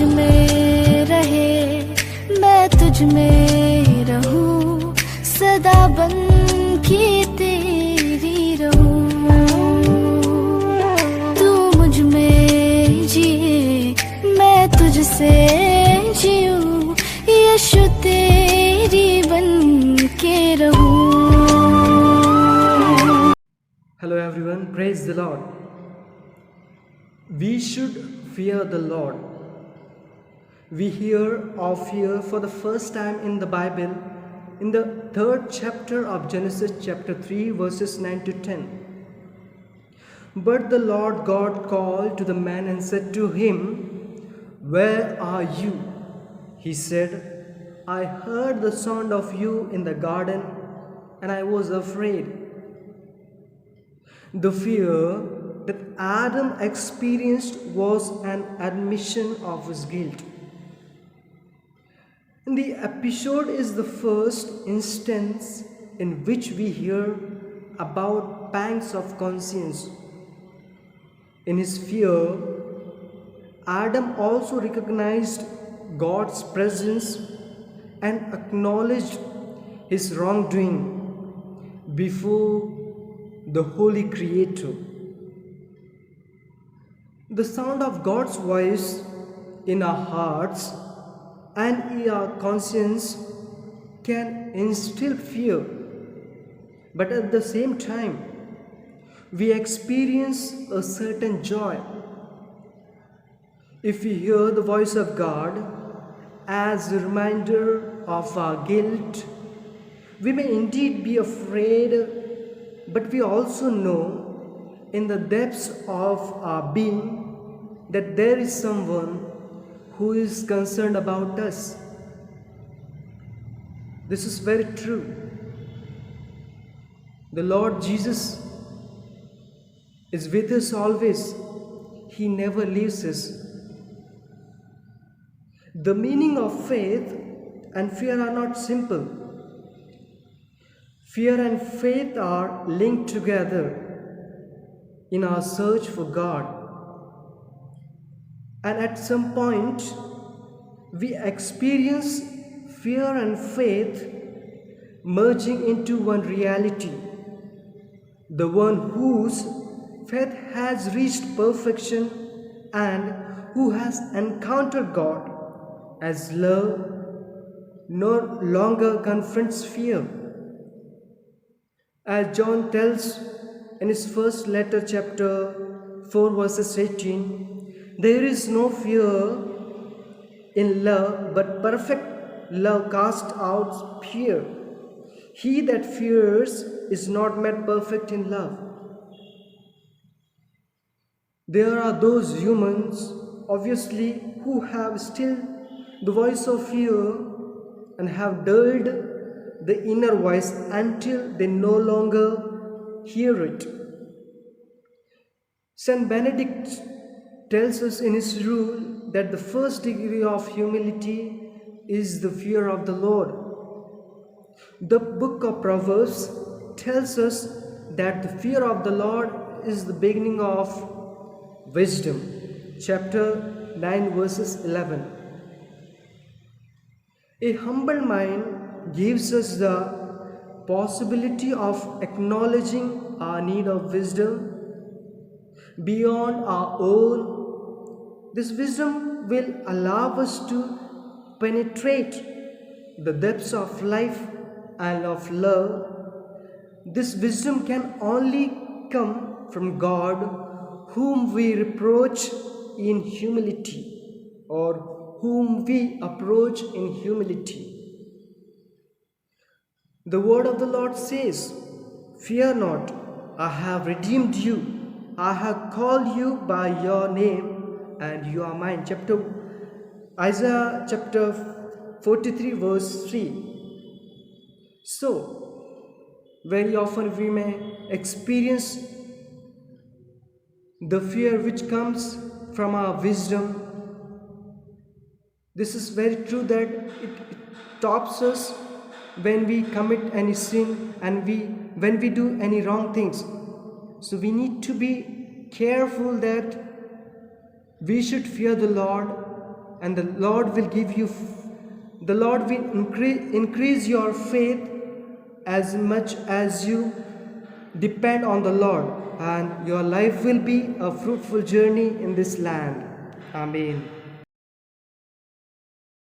में रहे, मैं तुझ में रहूं, सदा बन के तेरी रहूं। तू मुझ में जिए, मैं तुझसे जीऊं, यीशु तेरी बन के रहूं। Hello everyone, praise the Lord. We should fear the Lord. We hear of fear for the first time in the Bible in the 3rd chapter of Genesis chapter 3 verses 9 to 10. But the Lord God called to the man and said to him, "Where are you?" He said, "I heard the sound of you in the garden, and I was afraid." The fear that Adam experienced was an admission of his guilt. And the episode is the first instance in which we hear about pangs of conscience. In his fear, Adam also recognized God's presence and acknowledged his wrongdoing before the Holy Creator. The sound of God's voice in our hearts and in our conscience can instill fear, but at the same time, we experience a certain joy. If we hear the voice of God as a reminder of our guilt, we may indeed be afraid, but we also know in the depths of our being that there is someone who is concerned about us. This is very true. The Lord Jesus is with us always. He never leaves us. The meaning of faith and fear are not simple. Fear and faith are linked together in our search for God. And at some point, we experience fear and faith merging into one reality. The one whose faith has reached perfection and who has encountered God as love no longer confronts fear. As John tells in his first letter, chapter 4, verses 18, there is no fear in love, but perfect love casts out fear. He that fears is not made perfect in love. There are those humans, obviously, who have still the voice of fear and have dulled the inner voice until they no longer hear it. Saint Benedict tells us in his rule that the first degree of humility is the fear of the Lord. The book of Proverbs tells us that the fear of the Lord is the beginning of wisdom. Chapter 9 verses 11. A humble mind gives us the possibility of acknowledging our need of wisdom beyond our own. This wisdom will allow us to penetrate the depths of life and of love. This wisdom can only come from God, whom we reproach in humility, or whom we approach in humility. The word of the Lord says, "Fear not, I have redeemed you. I have called you by your name, and you are mine." Isaiah chapter 43 verse 3. So, very often we may experience the fear which comes from our wisdom. This is very true that it stops us when we commit any sin and when we do any wrong things. So we need to be careful that we should fear the Lord and the Lord will give you, the Lord will increase your faith as much as you depend on the Lord, and your life will be a fruitful journey in this land. Amen.